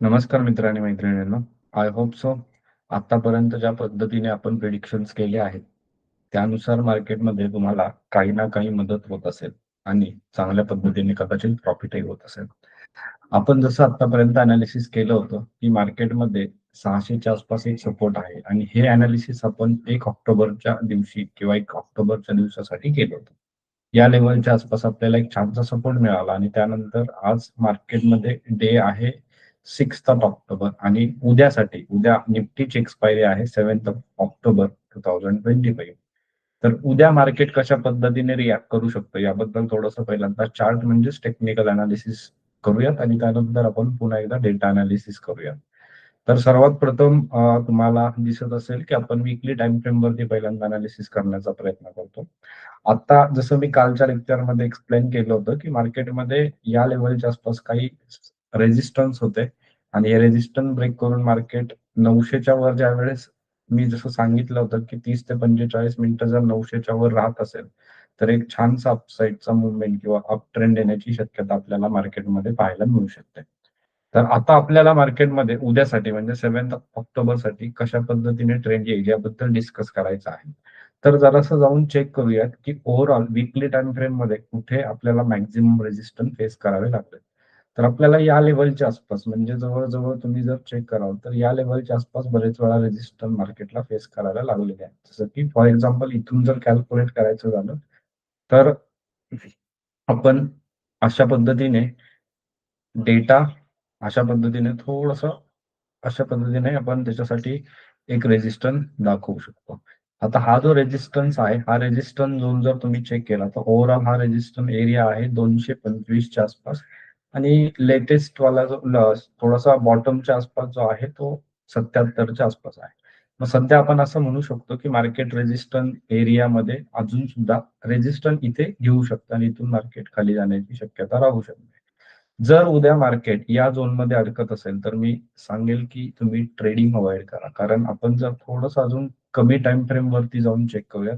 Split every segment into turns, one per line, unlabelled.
नमस्कार मित्र आणि मैत्रिणींनो. आय होप सो आतापर्यंत ज्या पद्धतीने आपण प्रेडिक्शन्स केले आहेत, त्यानुसार मार्केटमध्ये तुम्हाला काही ना काही मदत होत असेल आणि चांगल्या पद्धतीने कदाचित प्रॉफिटही होत असेल. आपण जसं आतापर्यंत अनालिसिस केलं होतं, की मार्केटमध्ये 600च्या आसपास एक सपोर्ट आहे आणि हे अनालिसिस आपण 1 ऑक्टोबरच्या दिवशी किंवा 1 ऑक्टोबरच्या दिवसासाठी केलं होतं. या लेव्हलच्या आसपास आपल्याला एक छानसा सपोर्ट मिळाला आणि त्यानंतर आज मार्केटमध्ये डे आहे 6th ऑफ ऑक्टोबर आणि उद्या निफ्टीची एक्सपायरी आहे 7th ऑफ ऑक्टोबर 2025. तर उद्या मार्केट कशा पद्धतीने रिएक्ट करू शकतं याबद्दल थोडंसं पहिल्यांदा चार्ट म्हणजेच टेक्निकल अनालिसिस करूयात आणि त्यानंतर आपण पुन्हा एकदा डेटा अनालिसिस करूयात. तर सर्वात प्रथम तुम्हाला दिसत असेल की आपण वीकली टाइम फ्रेमवरती पहिल्यांदा अनालिसिस करण्याचा प्रयत्न करतो. आता जसं मी कालच्या लेक्चरमध्ये एक्सप्लेन केलं होतं, की मार्केटमध्ये या लेव्हलच्या आसपास काही रेझिस्टन्स होते आणि हे रेझिस्टन्स ब्रेक करून मार्केट 900च्या वर ज्यावेळेस मी जसं सांगितलं होतं, की 30 ते 45 मिनिटं जर 900च्या वर राहत असेल, तर एक छानसा अपसाईडचा मूव्हमेंट किंवा अप ट्रेंड येण्याची शक्यता आपल्याला मार्केटमध्ये पाहायला मिळू शकते. तर आता आपल्याला मार्केटमध्ये उद्यासाठी म्हणजे 7th ऑक्टोबरसाठी कशा पद्धतीने ट्रेंड येईल याबद्दल डिस्कस करायचं आहे. तर जरासं जाऊन चेक करूयात, की ओव्हरऑल वीकली टाईम फ्रेममध्ये कुठे आपल्याला मॅक्सिमम रेझिस्टन्स फेस करावे लागले. तर आपल्याला या लेव्हलच्या आसपास म्हणजे जवळ-जवळ तुम्ही जर चेक कराल, तर या लेव्हलच्या आसपास बरेच वेळा रेझिस्टन्स मार्केटला फेस करायला लागलेले आहेत. जसं की फॉर एक्झाम्पल इथून जर कॅल्क्युलेट करायचं झालं, तर आपण अशा पद्धतीने डेटा अशा पद्धतीने थोडंसं अशा पद्धतीने आपण त्याच्यासाठी एक रेझिस्टन्स दाखवू शकतो. आता हा जो रेझिस्टन्स आहे, हा रेझिस्टन्स झोन जर तुम्ही चेक केला, तर ओव्हरऑल हा रेझिस्टन्स एरिया आहे 225 च्या आसपास आणि लेटेस्ट वाला जो थोडासा बॉटमच्या आसपास जो आहे, तो 77 च्या आसपास आहे. मग सध्या आपण असं म्हणू शकतो, की मार्केट रेझिस्टन्स एरियामध्ये अजून सुद्धा रेझिस्टन्स इथे घेऊ शकतं आणि इथून मार्केट खाली जाण्याची शक्यता राहू शकते. जर उद्या मार्केट या झोनमध्ये अडकत असेल, तर मी सांगेल की तुम्ही ट्रेडिंग अव्हॉइड करा. कारण आपण जर थोडंसं अजून कमी टाईम फ्रेमवरती जाऊन चेक करूया.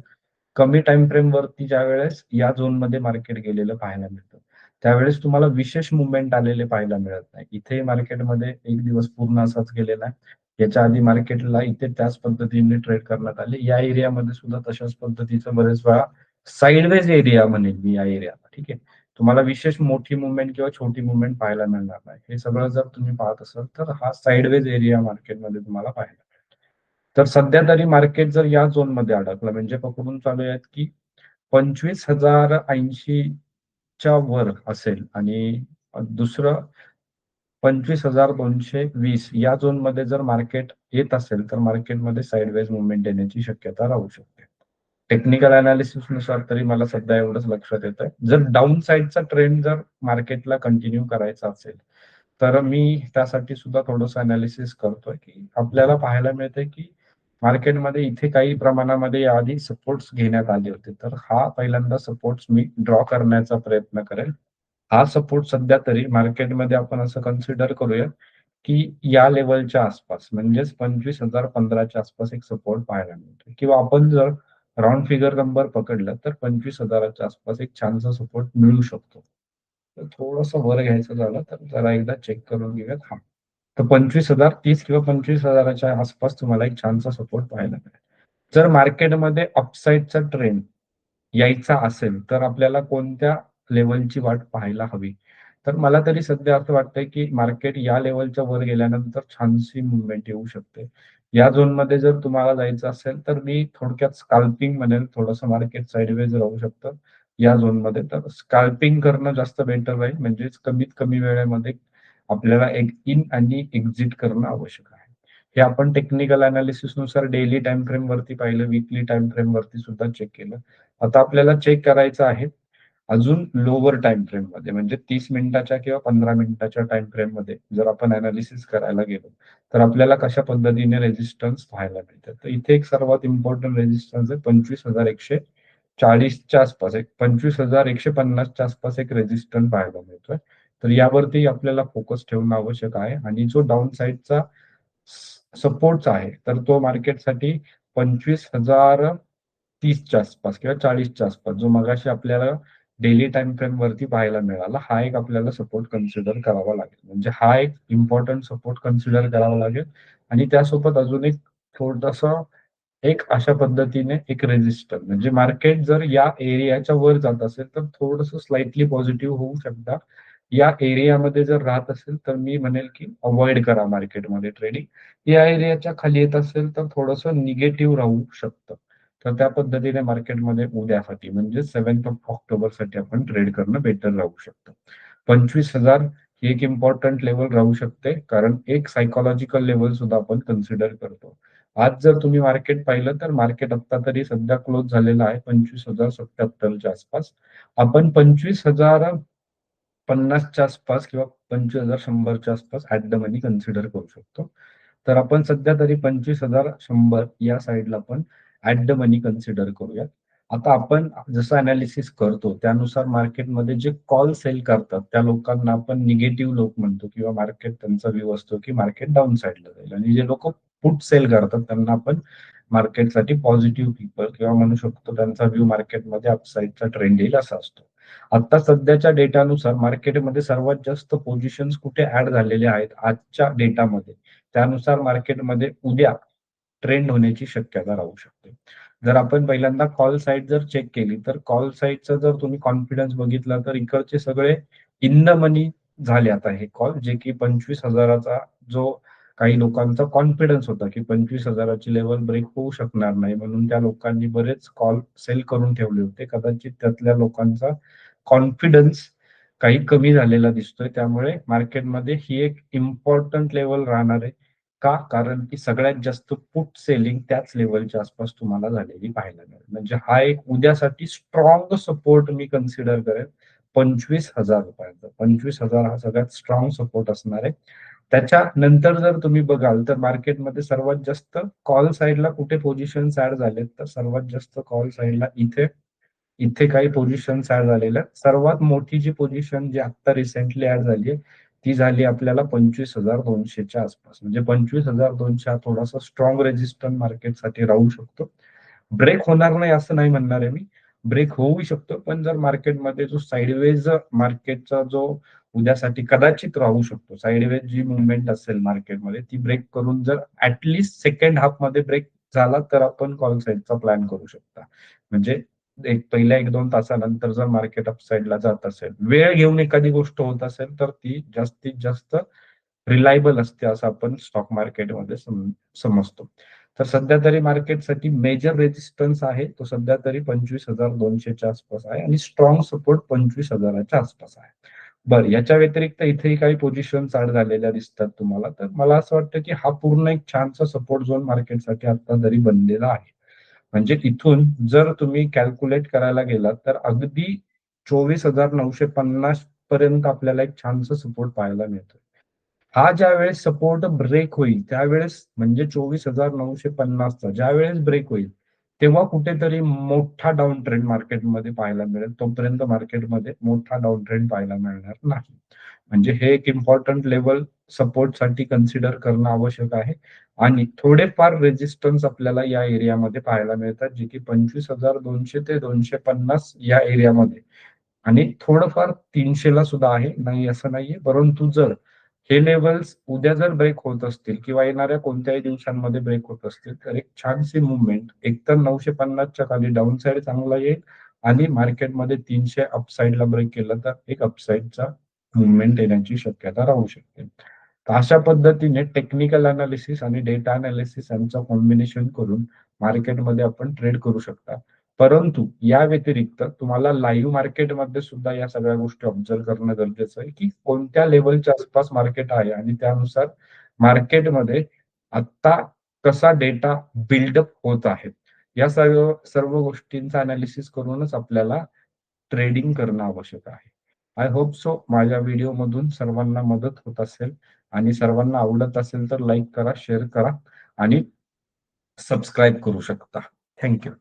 कमी टाईम फ्रेमवरती ज्यावेळेस या झोनमध्ये मार्केट गेलेलं पाहायला मिळतं, त्यावेळेस तुम्हाला विशेष मूव्हमेंट आलेले पाहायला मिळत नाही. इथे मार्केटमध्ये एक दिवस पूर्ण असाच गेलेला आहे. याच्या आधी मार्केटला इथे त्याच पद्धतीने ट्रेड करण्यात आले. या एरियामध्ये सुद्धा तशाच पद्धतीचं बरेच वेळा साइडवेज एरिया म्हणेल मी या एरियाला, ठीक आहे. तुम्हाला विशेष मोठी मूव्हमेंट किंवा छोटी मूव्हमेंट पाहायला मिळणार नाही. हे सगळं जर तुम्ही पाहत असाल, तर हा साइडवेज एरिया मार्केटमध्ये तुम्हाला पाहायला मिळेल. तर सध्या तरी मार्केट जर या झोनमध्ये अडकलं म्हणजे पकडून चालूयात, की 25,080 च्या वर असेल आणि दुसरं 25,220 या झोनमध्ये जर मार्केट येत असेल, तर मार्केटमध्ये साइडवेज मूव्हमेंट येण्याची शक्यता राहू शकते. टेक्निकल अनालिसिसनुसार तरी मला सध्या एवढंच लक्षात येतंय. जर डाउन साइडचा ट्रेंड जर मार्केटला कंटिन्यू करायचा असेल, तर मी त्यासाठी सुद्धा थोडंसं अनालिसिस करतोय, की आपल्याला पाहायला मिळतंय, की मार्केटमध्ये इथे काही प्रमाणामध्ये याआधी सपोर्ट्स घेण्यात आले होते. तर हा पहिल्यांदा सपोर्ट्स मी ड्रॉ करण्याचा प्रयत्न करेल. हा सपोर्ट सध्या तरी मार्केटमध्ये आपण असं कन्सिडर करूया, की या लेव्हलच्या आसपास म्हणजेच 25,015 च्या आसपास एक सपोर्ट पाहायला मिळतो किंवा आपण जर राउंड फिगर नंबर पकडलं तर 25,000 च्या आसपास एक छानसा सपोर्ट मिळू शकतो. तर थोडंसं वर घ्यायचं झालं तर जरा एकदा चेक करून घेऊयात. हां. तर 25,030 किंवा 25,000 च्या आसपास तुम्हाला एक छानसा सपोर्ट पाहायला मिळेल. जर मार्केटमध्ये अपसाइडचा ट्रेंड यायचा असेल, तर आपल्याला कोणत्या लेव्हलची वाट पाहायला हवी? तर मला तरी सध्या असं वाटतंय, की मार्केट या लेव्हलच्या वर गेल्यानंतर छानशी मूव्हमेंट येऊ शकते. या झोनमध्ये जर तुम्हाला जायचं असेल, तर मी थोडक्यात स्काल्पिंग म्हणेल. थोडंसं मार्केट साइडवेज राहू शकतं या झोनमध्ये. तर स्काल्पिंग करणं जास्त बेटर राहील. म्हणजेच कमीत कमी वेळेमध्ये आपल्याला एक इन आणि एक्झिट करणं आवश्यक आहे. हे आपण टेक्निकल अनालिसिसनुसार डेली टाईम फ्रेमवरती पाहिलं, वीकली टाईम फ्रेमवरती सुद्धा चेक केलं. आता आपल्याला चेक करायचं आहे अजून लोवर टाईम फ्रेममध्ये म्हणजे 30 मिनिटाच्या किंवा 15 मिनिटाच्या टाईम फ्रेममध्ये जर आपण अनालिसिस करायला गेलो, तर आपल्याला कशा पद्धतीने रेझिस्टन्स पाहायला मिळतात. तर इथे एक सर्वात इम्पोर्टंट रेझिस्टन्स आहे 25,140 च्या आसपास, एक 25,150 च्या आसपास एक रेझिस्टन्स पाहायला मिळतोय. तर यावरती आपल्याला फोकस ठेवणं आवश्यक आहे आणि जो डाउन साइडचा सपोर्टचा आहे, तर तो मार्केटसाठी 25,030 च्या आसपास किंवा 40 च्या आसपास जो मगाशी आपल्याला डेली टाइम फ्रेम वरती पाहायला मिळाला. हा एक आपल्याला सपोर्ट कन्सिडर करावा लागेल. म्हणजे हा एक इम्पॉर्टंट सपोर्ट कन्सिडर करावा लागेल आणि त्यासोबत अजून एक थोडंसं एक अशा पद्धतीने एक रेजिस्टर म्हणजे मार्केट जर या एरियाच्या वर जात असेल तर थोडंसं स्लाइटली पॉझिटिव्ह होऊ शकता. या एरियामध्ये जर राहत असेल तर मी म्हणेल की अव्हॉइड करा मार्केटमध्ये ट्रेडिंग. या एरियाच्या खाली येत असेल तर थोडंसं निगेटिव्ह राहू शकतं. तर त्या पद्धतीने मार्केटमध्ये उद्यासाठी म्हणजे 7th ऑफ ऑक्टोबरसाठी आपण ट्रेड करणं बेटर राहू शकतं. 25,000 ही एक इम्पॉर्टंट लेवल राहू शकते कारण एक सायकॉलॉजिकल लेवल सुद्धा आपण कन्सिडर करतो. आज जर तुम्ही मार्केट पाहिलं तर मार्केट आता तरी सध्या क्लोज झालेलं आहे 25,077 आसपास. आपण 25,050 आसपास किंवा 25,100 आसपास ॲट द मनी कन्सिडर करू शकतो. तर आपण सध्या तरी 25,100 या साइडला पण ॲट द मनी कन्सिडर करूयात. आता आपण जसं एनालिसिस करतो त्यानुसार मार्केटमध्ये जे कॉल सेल करतात त्या लोकांना आपण निगेटिव्ह लोक म्हणतो किंवा मार्केट त्यांचा व्ह्यू असतो की मार्केट डाउन साइडला जाईल आणि जे लोक पुट सेल करतात त्यांना आपण मार्केटसाठी पॉझिटिव्ह पीपल किंवा म्हणू शकतो त्यांचा व्ह्यू मार्केटमध्ये अपसाईडचा ट्रेंड येईल असा असतो. आता सध्याच्या डेटानुसार मार्केटमध्ये सर्वात जास्त पोझिशन्स कुठे ऍड झालेले आहेत आजच्या डेटामध्ये त्यानुसार मार्केटमध्ये उद्या ट्रेंड होण्याची शक्यता राहू शकते. जर आपण पहिल्यांदा कॉल साइड जर चेक केली तर कॉल साइडचा जर तुम्ही कॉन्फिडन्स बघितला तर इकडचे सगळे इन द मनी झाले आता हे कॉल जे की 25,000चा जो काही लोकांचा कॉन्फिडन्स होता की 25,000ची लेवल ब्रेक होऊ शकणार नाही म्हणून त्या लोकांनी बरेच कॉल सेल करून ठेवले होते. कदाचित त्यातल्या लोकांचा कॉन्फिडन्स काही कमी झालेला दिसतोय. त्यामुळे मार्केटमध्ये ही एक इम्पॉर्टंट लेवल राहणार आहे. का? कारण की सगळ्यात जास्त पुट सेलिंग त्याच लेव्हलच्या आसपास तुम्हाला झालेली पाहायला मिळेल. म्हणजे हा एक उद्यासाठी स्ट्रॉंग सपोर्ट मी कन्सिडर करेन ₹25,000. 25,000 हा सगळ्यात स्ट्रॉंग सपोर्ट असणार आहे. त्याच्यानंतर जर तुम्ही बघाल तर मार्केटमध्ये सर्वात जास्त कॉल साइडला कुठे पोझिशन्स ऍड झालेत तर सर्वात जास्त कॉल साइडला इथे इथे काही पोझिशन्स ऍड झालेल्या आहेत. सर्वात मोठी जी पोझिशन जी आता रिसेंटली ऍड झाली आहे ती झाली आपल्याला 25,200च्या आसपास. म्हणजे 25,200 हा थोडासा स्ट्रॉंग रेजिस्टन्स मार्केटसाठी राहू शकतो. ब्रेक होणार नाही असं नाही म्हणणार आहे मी. ब्रेक होऊ शकतो, पण जर मार्केटमध्ये जो साइडवेज मार्केटचा जो उद्यासाठी कदाचित राहू शकतो. साइडवेज जी मुव्हमेंट असेल मार्केटमध्ये ती ब्रेक करून जर ॲटलीस्ट सेकंड हाल्फमध्ये ब्रेक झाला तर आपण कॉल साइडचा प्लॅन करू शकता. म्हणजे पहिल्या 1-2 तासानंतर जर मार्केट अपसाइडला जात असेल, वेळ घेऊन एखादी गोष्ट होत असेल तर ती जास्तीत जास्त रिलायबल असते असं आपण स्टॉक मार्केटमध्ये समजतो. तर सध्या तरी मार्केटसाठी मेजर रेजिस्टन्स आहे तो सध्या तरी 25,200च्या आसपास आहे आणि स्ट्रॉंग सपोर्ट 25,000च्या आसपास आहे. बरं याच्या व्यतिरिक्त इथेही काही पोझिशन्स ॲड झालेल्या दिसतात तुम्हाला. तर मला असं वाटतं की हा पूर्ण एक छानसा सपोर्ट झोन मार्केटसाठी आता तरी बनलेला आहे. म्हणजे इथून जर तुम्ही कॅल्क्युलेट करायला गेलात तर अगदी 24,950 पर्यंत आपल्याला एक छानसं सपोर्ट पाहायला मिळतोय. हा ज्यावेळेस सपोर्ट ब्रेक होईल त्यावेळेस म्हणजे 24,950चा ज्यावेळेस ब्रेक होईल, तेव्हा कुठेतरी मोठा डाउन ट्रेंड मार्केटमध्ये पाहायला मिळेल. तोपर्यंत मार्केटमध्ये मोठा डाउन ट्रेंड पाहायला मिळणार नाही. म्हणजे हे एक इम्पॉर्टंट लेव्हल सपोर्टसाठी कन्सिडर करणं आवश्यक आहे आणि थोडेफार रेजिस्टन्स आपल्याला या एरियामध्ये पाहायला मिळतात, जे की 25,200 ते 250 या एरियामध्ये आणि थोडंफार 300ला सुद्धा आहे. नाही असं नाहीये. परंतु जर हे लेव्हल्स उद्या जर ब्रेक होत असतील किंवा येणाऱ्या कोणत्याही दिवसांमध्ये ब्रेक होत असतील, तर एक छानशी मूव्हमेंट एकतर 950च्या खाली डाउन साइड चांगला येईल आणि मार्केटमध्ये 300 अपसाइडला ब्रेक केलं तर एक अपसाइडचा मूव्हमेंट येण्याची शक्यता राहू शकते. तर अशा पद्धतीने टेक्निकल अनालिसिस आणि डेटा अनालिसिस यांचं कॉम्बिनेशन करून मार्केटमध्ये आपण ट्रेड करू शकता. परंतु या व्यतिरिक्त तुम्हाला लाईव्ह मार्केटमध्ये सुद्धा या सगळ्या गोष्टी ऑब्झर्व्ह करणं गरजेचं आहे, की कोणत्या लेव्हलच्या आसपास मार्केट आहे आणि त्यानुसार मार्केटमध्ये आत्ता कसा डेटा बिल्डअप होत आहे. या सर्व सर्व गोष्टींचा अनालिसिस करूनच आपल्याला ट्रेडिंग करणं आवश्यक आहे. आय होप सो माझ्या व्हिडिओमधून सर्वांना मदत होत असेल आणि सर्वांना आवडत असेल तर लाईक करा, शेअर करा आणि सबस्क्राईब करू शकता. Thank you.